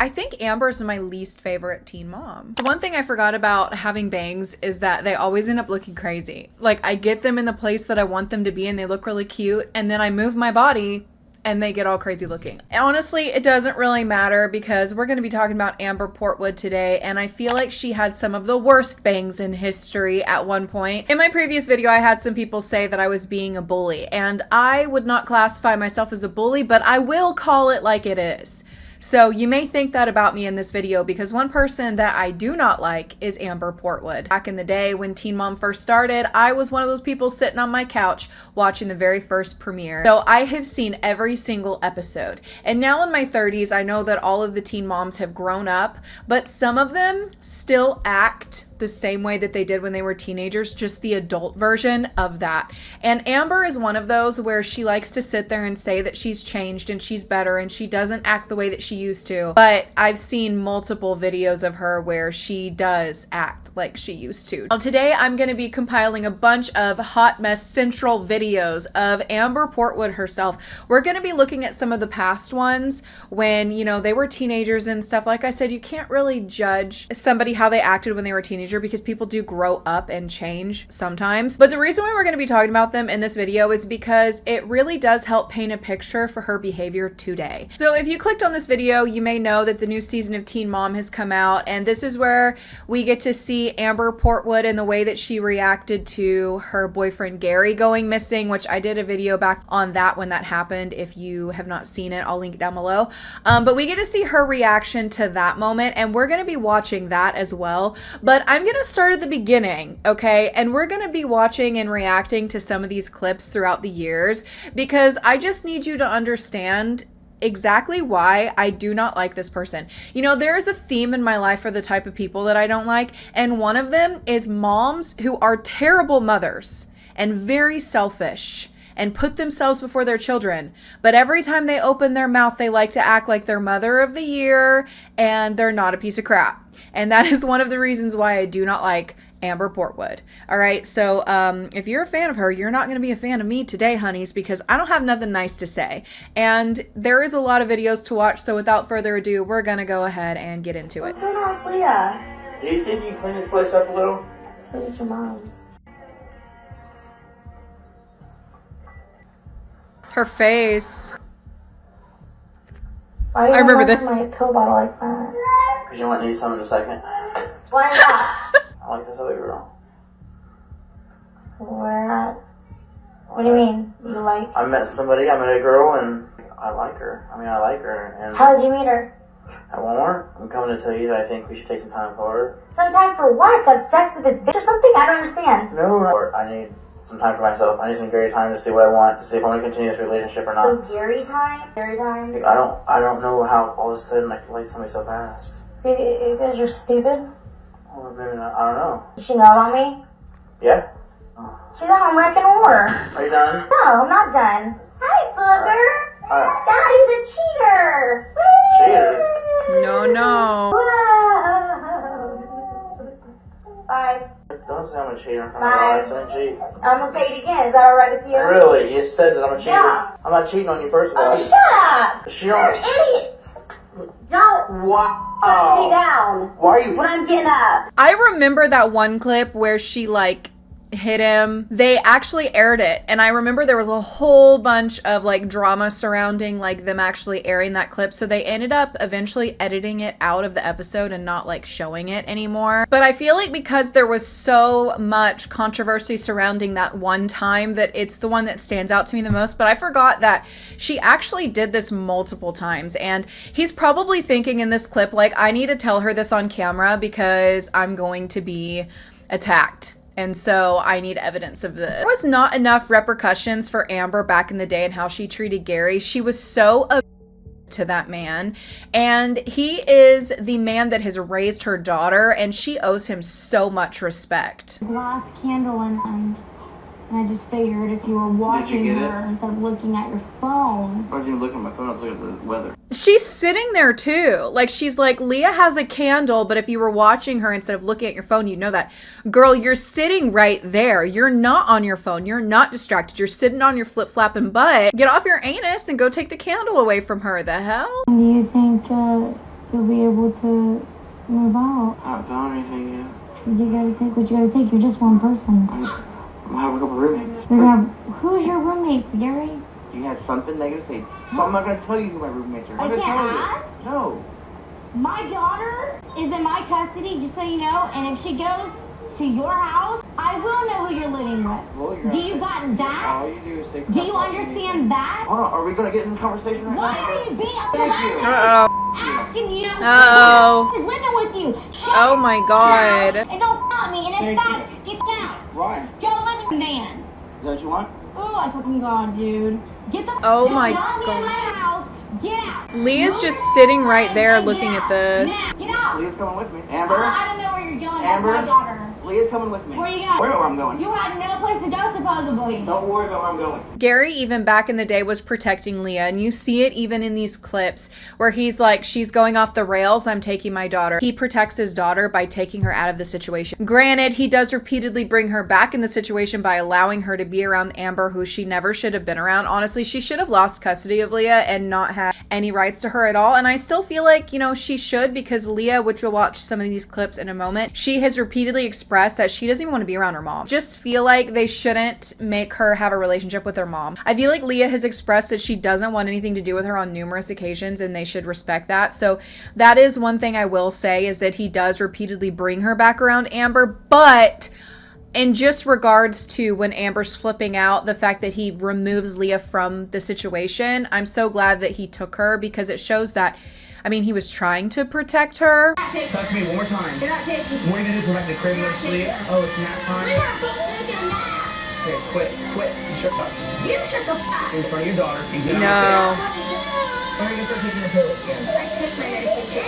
I think Amber's my least favorite teen mom. The one thing I forgot about having bangs is that they always end up looking crazy. Like, I get them in the place that I want them to be and they look really cute, and then I move my body and they get all crazy looking. Honestly, it doesn't really matter because we're going to be talking about Amber Portwood today, and I feel like she had some of the worst bangs in history at one point. In my previous video, I had some people say that I was being a bully, and I would not classify myself as a bully, but I will call it like it is. So you may think that about me in this video because one person that I do not like is Amber Portwood. Back in the day when Teen Mom first started, I was one of those people sitting on my couch watching the very first premiere. So I have seen every single episode. And now in my 30s, I know that all of the teen moms have grown up, but some of them still act the same way that they did when they were teenagers, just the adult version of that. And Amber is one of those where she likes to sit there and say that she's changed and she's better and she doesn't act the way that she used to. But I've seen multiple videos of her where she does act like she used to. Well, today I'm going to be compiling a bunch of Hot Mess Central videos of Amber Portwood herself. We're going to be looking at some of the past ones when, you know, they were teenagers and stuff. Like I said, you can't really judge somebody how they acted when they were a teenager because people do grow up and change sometimes. But the reason why we're going to be talking about them in this video is because it really does help paint a picture for her behavior today. So if you clicked on this video, you may know that the new season of Teen Mom has come out, and this is where we get to see Amber Portwood and the way that she reacted to her boyfriend Gary going missing, which I did a video back on that when that happened. If you have not seen it, I'll link it down below. But we get to see her reaction to that moment, and we're going to be watching that as well. But I'm going to start at the beginning, okay? And we're going to be watching and reacting to some of these clips throughout the years because I just need you to understand exactly why I do not like this person. You know, there is a theme in my life for the type of people that I don't like, and one of them is moms who are terrible mothers and very selfish and put themselves before their children. But every time they open their mouth, they like to act like they're mother of the year and they're not a piece of crap. And that is one of the reasons why I do not like Amber Portwood. All right, so if you're a fan of her, you're not going to be a fan of me today, honeys, because I don't have nothing nice to say. And there is a lot of videos to watch, so without further ado, we're going to go ahead and get into it. What's going on with Leah? Do you think you can clean this place up a little? Look at your mom's. Her face. Why are you I remember this. my pill bottle like that? Because you might need some in a second. Why not? I like this other girl. Where at? What do you mean? You like? I met a girl, and I like her. I like her. And How did you meet her? at Walmart, I'm coming to tell you that I think we should take some time apart. Some time for what? To have sex with this bitch or something? I don't understand. No, I need some time for myself. I need some Gary time to see what I want, to see if I want to continue this relationship or not. So Gary time? Gary time? I don't know how all of a sudden I can like somebody so fast. Because you're stupid? Or maybe not. I don't know. Does she know about me? Yeah? She's a home-wrecking whore. Are you done? No, I'm not done. Hi, Booger. Daddy's a cheater. Cheater? No. Whoa. Bye. Don't say I'm a cheater in front of her eyes. I don't cheat. I'm gonna say it again. Is that alright with you? Really? You said that I'm a cheater? Yeah. I'm not cheating on you, first of all. Oh, shut up. She You're don't... an idiot. Don't Wow. push me down Why are you... when I'm getting up. I remember that one clip where she like hit him. They actually aired it, and I remember there was a whole bunch of like drama surrounding like them actually airing that clip, so they ended up eventually editing it out of the episode and not like showing it anymore. But I feel like because there was so much controversy surrounding that one time that it's the one that stands out to me the most. But I forgot that she actually did this multiple times, and he's probably thinking in this clip like, I need to tell her this on camera because I'm going to be attacked. And so I need evidence of this. There was not enough repercussions for Amber back in the day and how she treated Gary. She was so to that man, and he is the man that has raised her daughter, and she owes him so much respect. Glass candle in hand, and I just figured if you were watching her instead of looking at your phone. I wasn't even looking at my phone, I was looking at the weather. She's sitting there too. Like, she's like, Leah has a candle, but if you were watching her instead of looking at your phone, you'd know that. Girl, you're sitting right there. You're not on your phone. You're not distracted. You're sitting on your flip-flapping butt. Get off your anus and go take the candle away from her. The hell? Do you think you'll be able to move out. I haven't done anything yet. You gotta take what you gotta take. You're just one person. I'm gonna have a couple roommates. You're gonna have, who's your roommates, Gary? You had something negative to say. So I'm not gonna tell you who my roommates are. I I'm gonna can't tell you. ask? No. My daughter is in my custody, just so you know, and if she goes to your house, I will know who you're living with. Well, you're Do you got that? All you do is take. Do you understand that? Hold on. Are we gonna get in this conversation right Why now? are you being Thank you. asking you? Uh-oh. Who's living with you? Shut Oh my God. up and don't call me. And if Thank not, get out. Why? Go live with a man. Is that what you want? Oh, I fucking God, dude. Get the Oh my God. In God. my house. Get out. Leah's just sitting right there looking at this. Now, get out. Leah's coming with me. Amber. I don't know where you're going. Amber. That's my daughter. Leah's coming with me. Where are you going? Where I'm going. You had no place to go, supposedly. Don't worry about where I'm going. Gary, even back in the day, was protecting Leah, and you see it even in these clips where he's like, she's going off the rails, I'm taking my daughter. He protects his daughter by taking her out of the situation. Granted, he does repeatedly bring her back in the situation by allowing her to be around Amber, who she never should have been around. Honestly, she should have lost custody of Leah and not had any rights to her at all, and I still feel like, you know, she should, because Leah, which we'll watch some of these clips in a moment, she has repeatedly expressed that she doesn't even want to be around her mom. Just feel like they shouldn't make her have a relationship with her mom. I feel like Leah has expressed that she doesn't want anything to do with her on numerous occasions, and they should respect that. So that is one thing I will say, is that he does repeatedly bring her back around Amber, but in just regards to when Amber's flipping out, the fact that he removes Leah from the situation, I'm so glad that he took her, because it shows that, I mean, he was trying to protect her. Touch me one more time. You're not taking What are you gonna do? Go back to the crib and go to sleep? Oh, it's nap time? We're not taking a nap. Okay, quit. You shut up. You shut the fuck up. In front of your daughter and get No. out of the bed. When are you gonna start taking your pills again? I take my medication.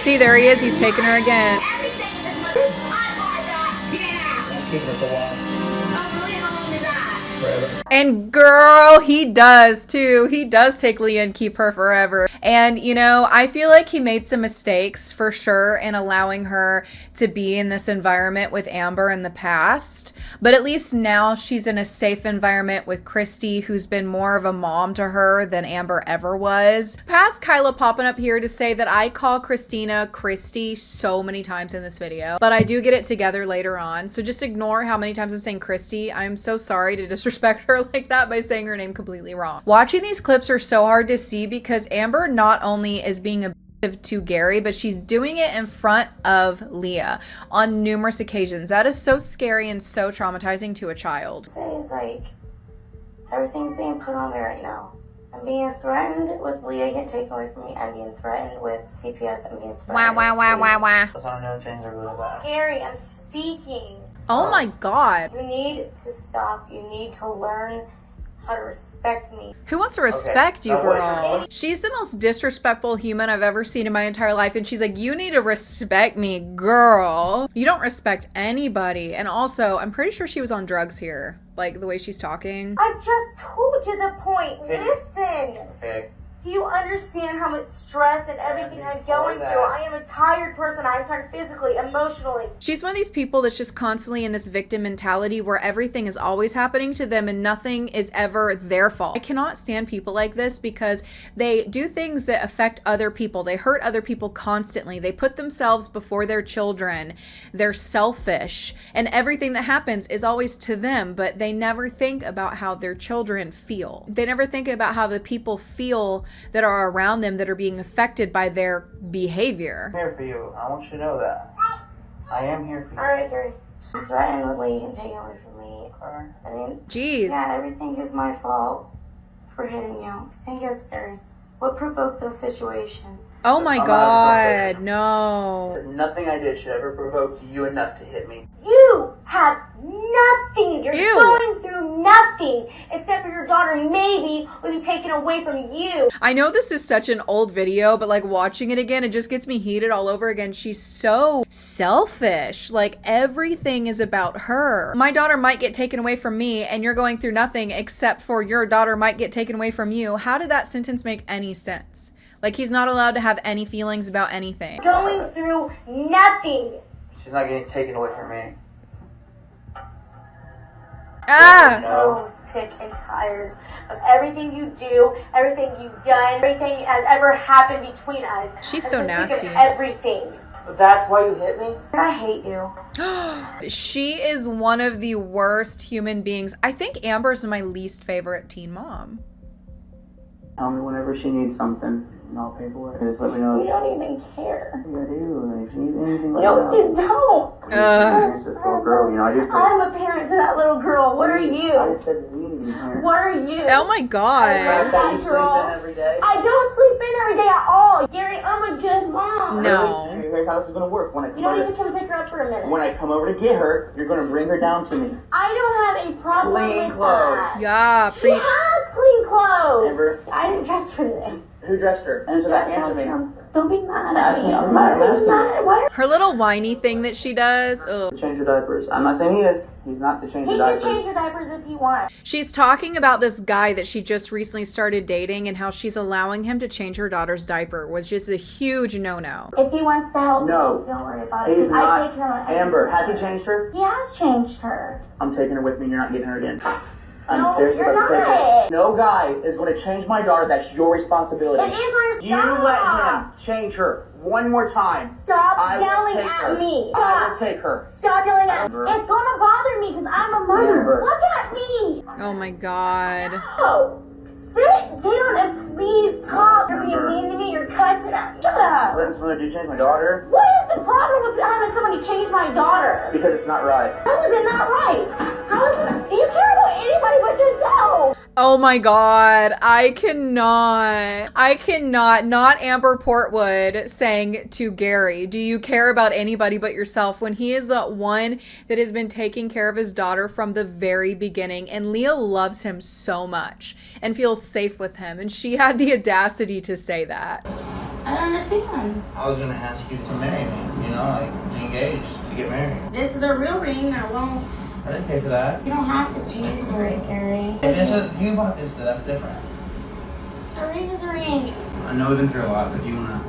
See, there he is. He's taking her again. Everything in this mother. I bought that. Get out. I'm keeping her for a while. Oh, really? How long is that? Forever. And girl, he does too. He does take Leah and keep her forever. And, you know, I feel like he made some mistakes for sure in allowing her to be in this environment with Amber in the past. But at least now she's in a safe environment with Christy, who's been more of a mom to her than Amber ever was. Past Kyeluh popping up here to say that I call Christina Christy so many times in this video, but I do get it together later on. So just ignore how many times I'm saying Christy. I'm so sorry to disrespect her like that by saying her name completely wrong. Watching these clips are so hard to see, because Amber not only is being abusive to Gary, but she's doing it in front of Leah on numerous occasions. That is so scary and so traumatizing to a child. It's like everything's being put on me right now. I'm being threatened with Leah getting taken away from me. I'm being threatened with CPS. I'm being threatened. Wow. Those unknown things are really bad. Gary, I'm speaking. Oh my God. You need to stop. You need to learn how to respect me. Who wants to respect you, now what? girl? She's the most disrespectful human I've ever seen in my entire life. And she's like, you need to respect me, girl. You don't respect anybody. And also, I'm pretty sure she was on drugs here. Like, the way she's talking. I just told you the point. Okay. Listen. Okay. Do you understand how much stress and everything I'm before going that- through? I am a tired person. I'm tired physically, emotionally. She's one of these people that's just constantly in this victim mentality where everything is always happening to them and nothing is ever their fault. I cannot stand people like this, because they do things that affect other people. They hurt other people constantly. They put themselves before their children. They're selfish, and everything that happens is always to them, but they never think about how their children feel. They never think about how the people feel that are around them that are being affected by their behavior. I'm here for you. I want you to know that. I am here for you. Alright, Gary. I'm threatened with Leah getting taken away from me. I mean, Jeez. yeah, everything is my fault for hitting you. The thing is, Gary, what provoked those situations? Oh my I'm God, no. Nothing I did should ever provoke you enough to hit me. You have nothing. You're Ew. going through nothing except for your daughter maybe will be taken away from you. I know this is such an old video, but like watching it again, it just gets me heated all over again. She's so selfish. Like everything is about her. My daughter might get taken away from me and you're going through nothing except for your daughter might get taken away from you. How did that sentence make any sense? Like he's not allowed to have any feelings about anything. Going through nothing. She's not getting taken away from me. Ah! So sick and tired of everything you do, everything you've done, everything has ever happened between us. She's so nasty. Everything. That's why you hit me? I hate you. She is one of the worst human beings. I think Amber's my least favorite teen mom. Tell me whenever she needs something, and I'll pay for it. Just let me know. You don't even care. Yeah, I do. If she needs anything like No, you don't. it's just a little girl, you know. I do. I'm a parent to that little girl. What are you? I said we need to be parents. What are you? Oh my god. That you sleep in every day? I don't sleep in every day at all. Gary, I'm a good mom. No. Here's how this is gonna work. When I You come don't over, even come pick her up for a minute. when I come over to get her, you're gonna bring her down to me. I don't have a problem Clean with clothes. that. Yeah, She preach. has clean clothes. Amber, I didn't dress her today. who dressed her? Answer that. Answer me. Don't be mad at Ask me. me. I'm mad. I'm asking. Why? Her little whiny thing that she does. Ugh. To change your diapers. I'm not saying he is. He's not to change He your can diapers. change your diapers if you want. She's talking about this guy that she just recently started dating and how she's allowing him to change her daughter's diaper, which is a huge no-no. If he wants to help No. you, don't worry about it. He's 'cause I not. take care of Amber, has he changed her? He has changed her. I'm taking her with me. You're not getting her again. I'm No, seriously you're about to take her. not. No guy is going to change my daughter. That's your responsibility. It is my You let him change her one more time. Stop I will yelling take at her. me. I will Stop. take her. Stop yelling at me. Amber. It's going to bother me because I'm a mother. Amber. Look at me. Oh my god. Oh, sit down and please talk. You're being Amber. mean to me. You're cussing at me. Shut up. Letting someone do change my daughter What is the problem with having somebody change my daughter? because it's not right. How is it not right? How is it? Do you care about anybody but yourself? Oh my god. I cannot not Amber Portwood saying to Gary, do you care about anybody but yourself, when he is the one that has been taking care of his daughter from the very beginning, and Leah loves him so much and feels safe with him, and she had the audacity to say that. I don't understand. I was going to ask you to marry me, you know, like be engaged, to get married. This is a real ring. I won't. I didn't pay for that. You don't have to pay for it, Gary. If this is, you bought this, that's different. A ring is a ring. I know we've been through a lot, but do you want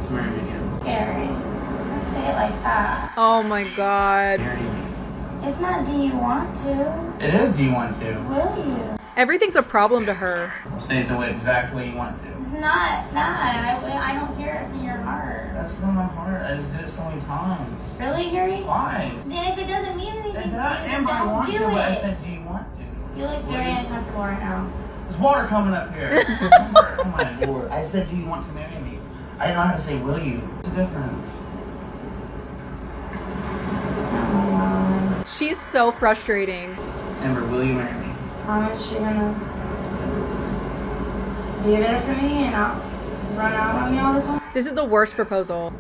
to marry me again? Gary, don't say it like that. Oh my god. Marry me. It's not do you want to. It is, do you want to? Will you? Everything's a problem to her. Well, say it the exact way you want to. It's not. I don't hear it from your heart. That's not my heart. I just did it so many times. Really, Gary? Why? Then if it doesn't mean anything to you, then Amber, I don't want do to, but I it. said, do you want to? You look very uncomfortable right now. There's water coming up here. Oh my lord. I said, do you want to marry me? I didn't know how to say, will you? What's the difference? She's so frustrating. Amber, will you marry me? Promise you're gonna be there for me and not run out on me all the time? This is the worst proposal.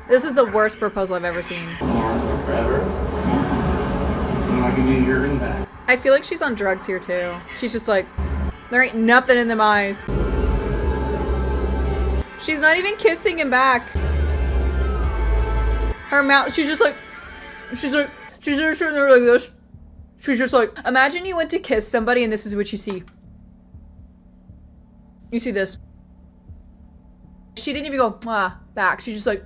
This is the worst proposal I've ever seen. Yeah. Forever? I'm not giving you your ring back. I feel like she's on drugs here too. She's just like, there ain't nothing in them eyes. She's not even kissing him back. Her mouth, she's just sitting there like this. She's just like, imagine you went to kiss somebody and this is what you see. You see this. She didn't even go, back. She's just like,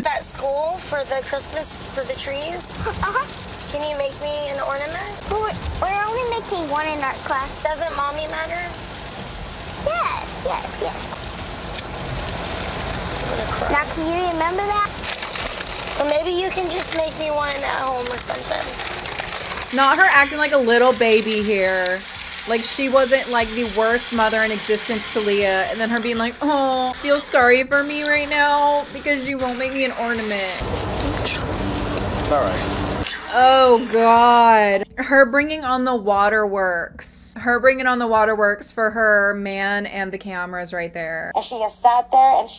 At school for the Christmas, for the trees, can you make me an ornament? We're only making one in our class. Doesn't mommy matter? Yes. I'm gonna cry. Now, can you remember that? Or maybe you can just make me one at home or something. not her acting like a little baby here. Like she wasn't like the worst mother in existence to Leah, and then her being like, oh, feel sorry for me right now because you won't make me an ornament. Alright. Oh God. Her bringing on the waterworks. Her bringing on the waterworks for her man and the cameras right there. And she has sat there and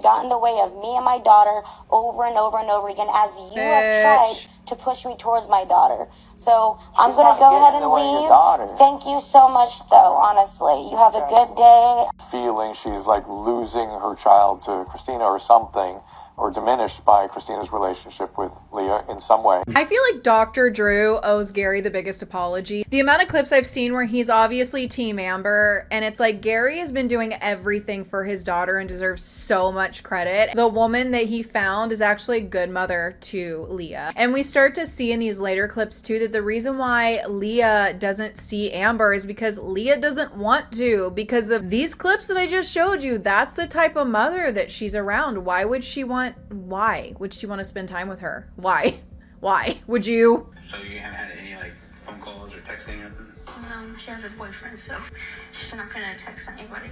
got in the way of me and my daughter over and over and over again as you have tried to push me towards my daughter. So I'm going to go ahead and leave. Thank you so much, though, honestly. You have a good day. Feeling she's like losing her child to Christina or something, or diminished by Christina's relationship with Leah in some way. I feel like Dr. Drew owes Gary the biggest apology. The amount of clips I've seen where he's obviously Team Amber, and it's like Gary has been doing everything for his daughter and deserves so much credit. The woman that he found is actually a good mother to Leah. And we start to see in these later clips too that the reason why Leah doesn't see Amber is because Leah doesn't want to. Because of these clips that I just showed you, that's the type of mother that she's around. Why would she want to spend time with her? Why would you? So you haven't had any like phone calls or texting or anything? No, she has a boyfriend, so she's not gonna text anybody.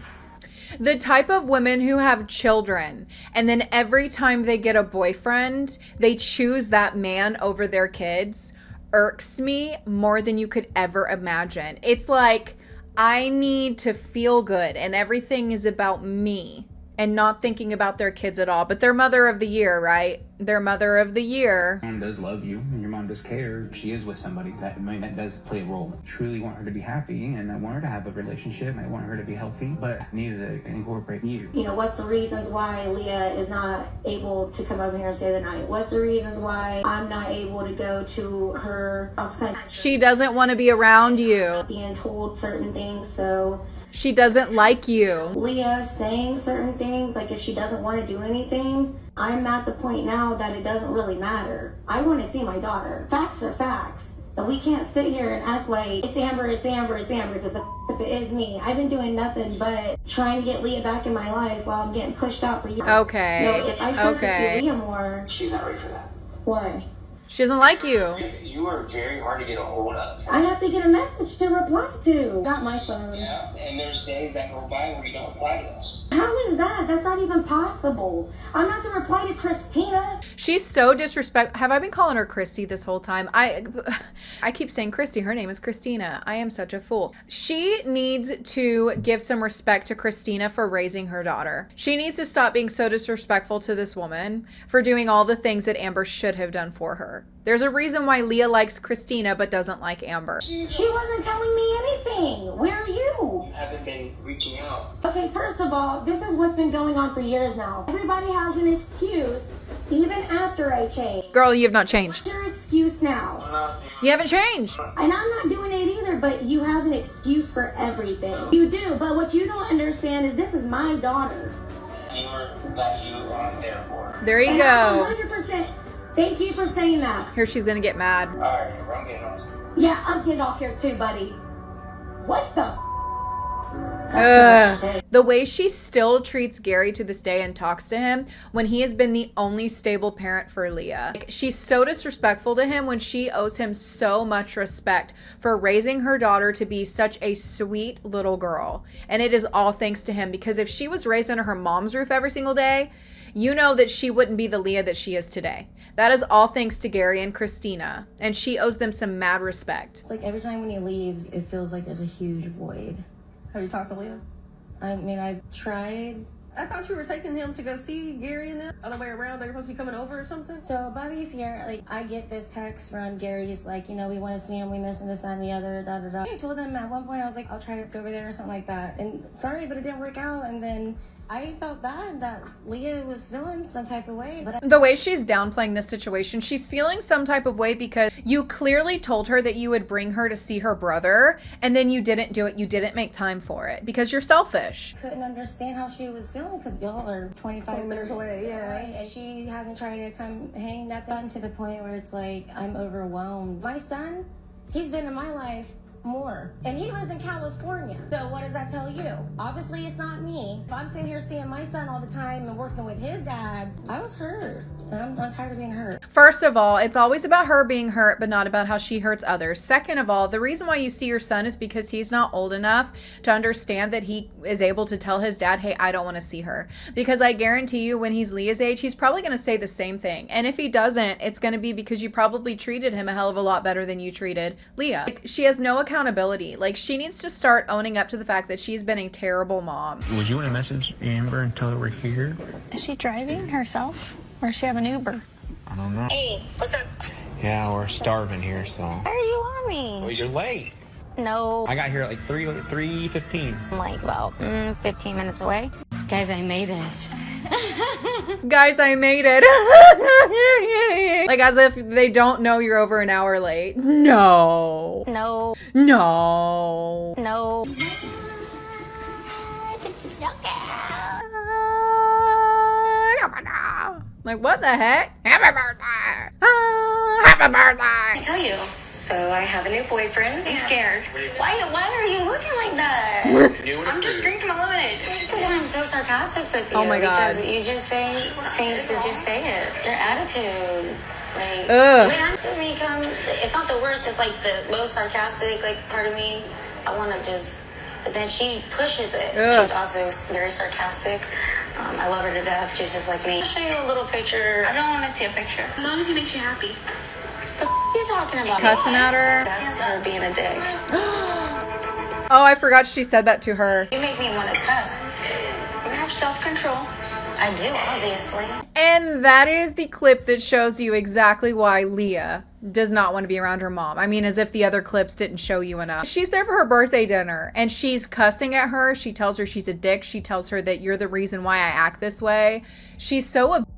The type of women who have children, and then every time they get a boyfriend, they choose that man over their kids, irks me more than you could ever imagine. It's like, I need to feel good, and everything is about me, and not thinking about their kids at all. But they're mother of the year, right? They're mother of the year. Your mom does love you, and your mom does care. She is with somebody that does play a role. I truly want her to be happy, and I want her to have a relationship, and I want her to be healthy, but I need to incorporate you. You know, what's the reasons why Leah is not able to come over here and stay the night? What's the reasons why I'm not able to go to her house? She doesn't want to be around you. Being told certain things, so she doesn't like you. Leah saying certain things, like if she doesn't want to do anything, I'm at the point now that it doesn't really matter. I want to see my daughter. Facts are facts. And we can't sit here and act like it's Amber, because if it is me, I've been doing nothing but trying to get Leah back in my life while I'm getting pushed out for years. Okay. No, if I start to see Leah more, She's not ready for that. why? She doesn't like you. You are very hard to get a hold of. I have to get a message to reply to. Got my phone. Yeah, and there's days that go by where you don't reply to us. How is that? That's not even possible. I'm not gonna reply to Christina. She's so disrespectful. Have I been calling her Christy this whole time? I keep saying Christy. Her name is Christina. I am such a fool. She needs to give some respect to Christina for raising her daughter. She needs to stop being so disrespectful to this woman for doing all the things that Amber should have done for her. There's a reason why Leah likes Christina but doesn't like Amber. She wasn't telling me anything. Where are you? You haven't been reaching out. Okay, first of all, this is what's been going on for years now. Everybody has an excuse, even after I changed. Girl, you have not changed. What's your excuse now? You haven't changed. And I'm not doing it either, but you have an excuse for everything. You do, but what you don't understand is this is my daughter. That you are there for. There you And go. I'm 100%. Thank you for saying that. Here she's gonna get mad. Alright, I'm getting off. Yeah, I'm getting off here too, buddy. What the? The way she still treats Gary to this day and talks to him when he has been the only stable parent for Leah. Like, she's so disrespectful to him when she owes him so much respect for raising her daughter to be such a sweet little girl. And it is all thanks to him, because if she was raised under her mom's roof every single day, you know that she wouldn't be the Leah that she is today. That is all thanks to Gary and Christina, and she owes them some mad respect. Like every time when he leaves, it feels like there's a huge void. Have you talked to Leah? I mean, I've tried. I thought you were taking him to go see Gary and them. Other way around, they're supposed to be coming over or something? So Bobby's here. Like, I get this text from Gary's, like, you know, we want to see him, we missing this, that, and the other, da da da. I told them at one point, I was like, I'll try to go over there or something like that. And sorry, but it didn't work out. And then I felt bad that Leah was feeling some type of way. But the way she's downplaying this situation, she's feeling some type of way because you clearly told her that you would bring her to see her brother, and then you didn't do it. You didn't make time for it because you're selfish. Couldn't understand how she was feeling because y'all are 25 minutes away, yeah. Right? And she hasn't tried to come hang that done to the point where it's like, I'm overwhelmed. My son, he's been in my life more, and he lives in California. So what does that tell you? Obviously it's not me. If I'm sitting here seeing my son all the time and working with his dad, I was hurt, and I'm tired of being hurt. First of all, it's always about her being hurt, but not about how she hurts others. Second of all, the reason why you see your son is because he's not old enough to understand that he is able to tell his dad, hey, I don't want to see her. Because I guarantee you when he's Leah's age, he's probably going to say the same thing. And if he doesn't, it's going to be because you probably treated him a hell of a lot better than you treated Leah. Like, she has no accountability. Like, she needs to start owning up to the fact that she's been a terrible mom. Would you want to message Amber and tell her we're here? Is she driving herself, or does she have an Uber? I don't know. Hey, what's up? Yeah, we're starving here, so. Why are you on me? Well, you're late. No, I got here at like 3:15. I'm like about 15 minutes away. Guys, I made it. Guys, I made it. Like, as if they don't know you're over an hour late. No. No, No. no. Like, what the heck? Happy birthday. Happy birthday. I tell you, so So I have a new boyfriend. I'm scared. Why are you looking like that? I'm just drinking my lemonade. I'm so sarcastic with you. Oh my God. Because you just say things to just say it. Your attitude. Like, Ugh. when I'm to become, it's not the worst, it's like the most sarcastic, like, part of me. I want to just, but then she pushes it. Ugh. She's also very sarcastic. I love her to death. She's just like me. I'll show you a little picture. I don't want to see a picture. As long as it makes you happy. What are you talking about? Cussing at her? That's her being a dick. Oh, I forgot she said that to her. You make me want to cuss. You have self-control. I do, obviously. And that is the clip that shows you exactly why Leah does not want to be around her mom. I mean, as if the other clips didn't show you enough. She's there for her birthday dinner and she's cussing at her. She tells her she's a dick. She tells her that you're the reason why I act this way. She's so abusive.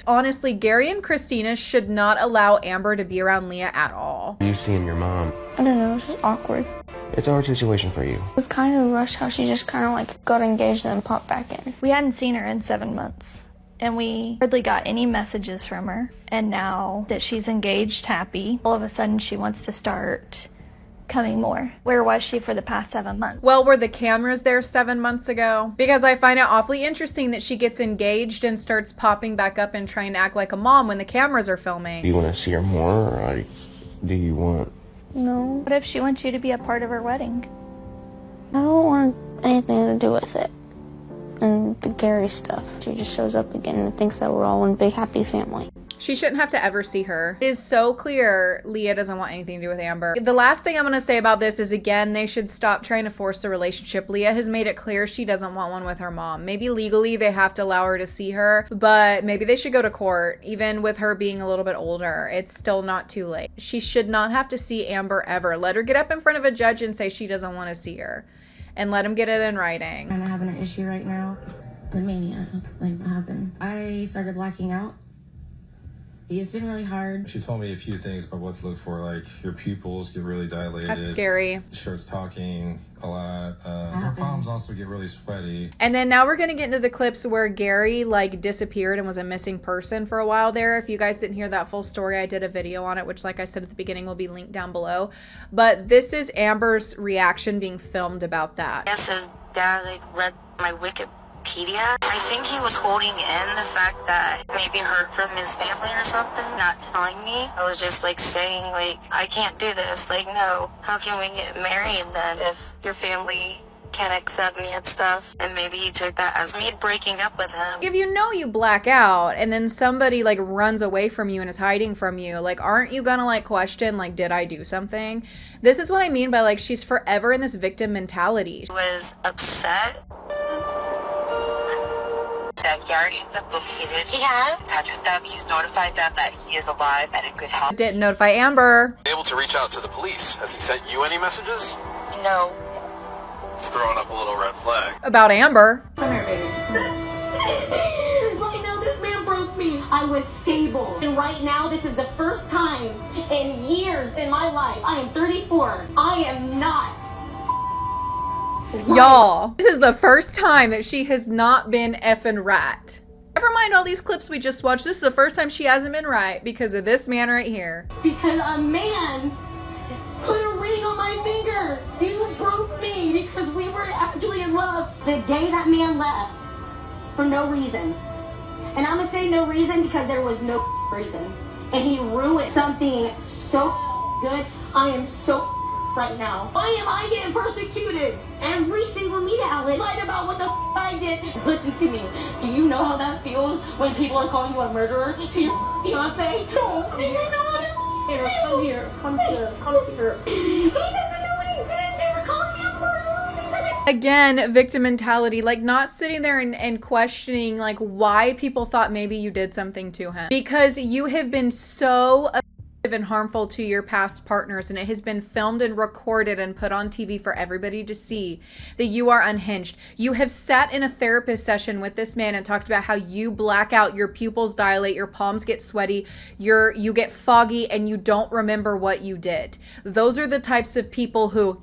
Honestly, Gary and Christina should not allow Amber to be around Leah at all. You seeing your mom? I don't know, it's just awkward. It's a hard situation for you. It was kind of rushed how she just kind of like got engaged and then popped back in. We hadn't seen her in 7 months. And we hardly got any messages from her. And now that she's engaged, happy, all of a sudden she wants to start coming more. Where was she for the past 7 months? Well, were the cameras there 7 months ago? Because I find it awfully interesting that she gets engaged and starts popping back up and trying to act like a mom when the cameras are filming. Do you want to see her more, or like, do you want... No. What if she wants you to be a part of her wedding? I don't want anything to do with it. And the Gary stuff. She just shows up again and thinks that we're all one big happy family. She shouldn't have to ever see her. It is so clear Leah doesn't want anything to do with Amber. The last thing I'm going to say about this is, again, they should stop trying to force a relationship. Leah has made it clear she doesn't want one with her mom. Maybe legally they have to allow her to see her, but maybe they should go to court. Even with her being a little bit older, it's still not too late. She should not have to see Amber ever. Let her get up in front of a judge and say she doesn't want to see her. And let him get it in writing. I'm having an issue right now. The mania, like what happened. I started blacking out. It's been really hard. She told me a few things about what to look for, like your pupils get really dilated. That's scary. She starts talking a lot. Her palms also get really sweaty. And then now we're going to get into the clips where Gary like disappeared and was a missing person for a while there. If you guys didn't hear that full story, I did a video on it, which like I said at the beginning will be linked down below. But this is Amber's reaction being filmed about that. Yes, his dad like read my Wikipedia. I think he was holding in the fact that maybe heard from his family or something, not telling me. I was just like saying like, I can't do this. Like, no, how can we get married then if your family can't accept me and stuff? And maybe he took that as me breaking up with him. If you know you black out and then somebody like runs away from you and is hiding from you, like aren't you gonna like question like, did I do something? This is what I mean by like she's forever in this victim mentality. He was upset. That Gary is located. He has? In touch with them. He's notified them that he is alive and in good health. Didn't notify Amber. Able to reach out to the police. Has he sent you any messages? No. It's throwing up a little red flag. About Amber. Come here, baby. Right now, this man broke me. I was stable. And right now, this is the first time in years in my life. I am 34. I am not. Y'all, this is the first time that she has not been effing right. Never mind all these clips we just watched. This is the first time she hasn't been right because of this man right here. Because a man put a ring on my finger. You broke me because we were actually in love. The day that man left, for no reason. And I'm gonna say no reason because there was no reason. And he ruined something so good. I am so right now. Why am I getting persecuted? Every single media outlet lied about what the I did. Listen to me. Do you know how that feels when people are calling you a murderer to your fiance? No. Do you know how that feels? Here, come here. Come here. He doesn't know what he did. They were calling me a murderer. Again, victim mentality, like not sitting there and questioning like why people thought maybe you did something to him. Because you have been so and harmful to your past partners, and it has been filmed and recorded and put on TV for everybody to see that you are unhinged. You have sat in a therapist session with this man and talked about how you black out, your pupils dilate, your palms get sweaty, you get foggy, and you don't remember what you did. Those are the types of people who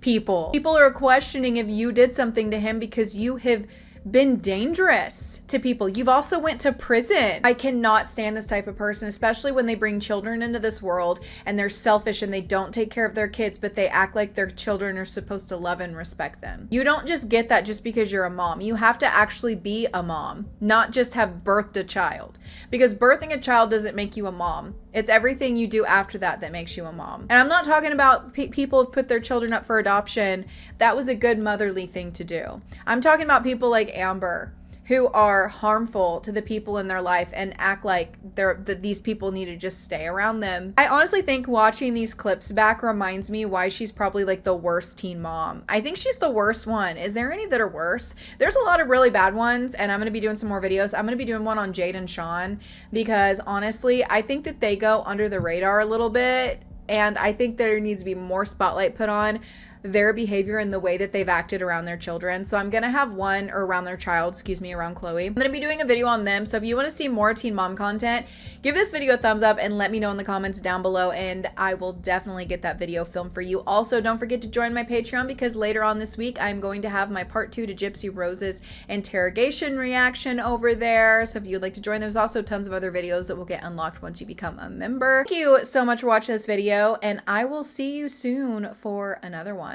people are questioning if you did something to him because you have been dangerous to people. You've also went to prison. I cannot stand this type of person, especially when they bring children into this world and they're selfish and they don't take care of their kids, but they act like their children are supposed to love and respect them. You don't just get that just because you're a mom. You have to actually be a mom, not just have birthed a child. Because birthing a child doesn't make you a mom. It's everything you do after that that makes you a mom. And I'm not talking about people who put their children up for adoption. That was a good motherly thing to do. I'm talking about people like Amber, who are harmful to the people in their life and act like these people need to just stay around them. I honestly think watching these clips back reminds me why she's probably like the worst teen mom. I think she's the worst one. Is there any that are worse? There's a lot of really bad ones, and I'm going to be doing some more videos. I'm going to be doing one on Jade and Sean, because honestly, I think that they go under the radar a little bit, and I think there needs to be more spotlight put on their behavior and the way that they've acted around their children. So I'm gonna have one, or around their child, excuse me, around Chloe. I'm gonna be doing a video on them. So if you want to see more teen mom content, give this video a thumbs up and let me know in the comments down below, and I will definitely get that video filmed for you. Also, don't forget to join my Patreon, because later on this week I'm going to have my part 2 to Gypsy Rose's interrogation reaction over there. So if you'd like to join, there's also tons of other videos that will get unlocked once you become a member. Thank you so much for watching this video, and I will see you soon for another one.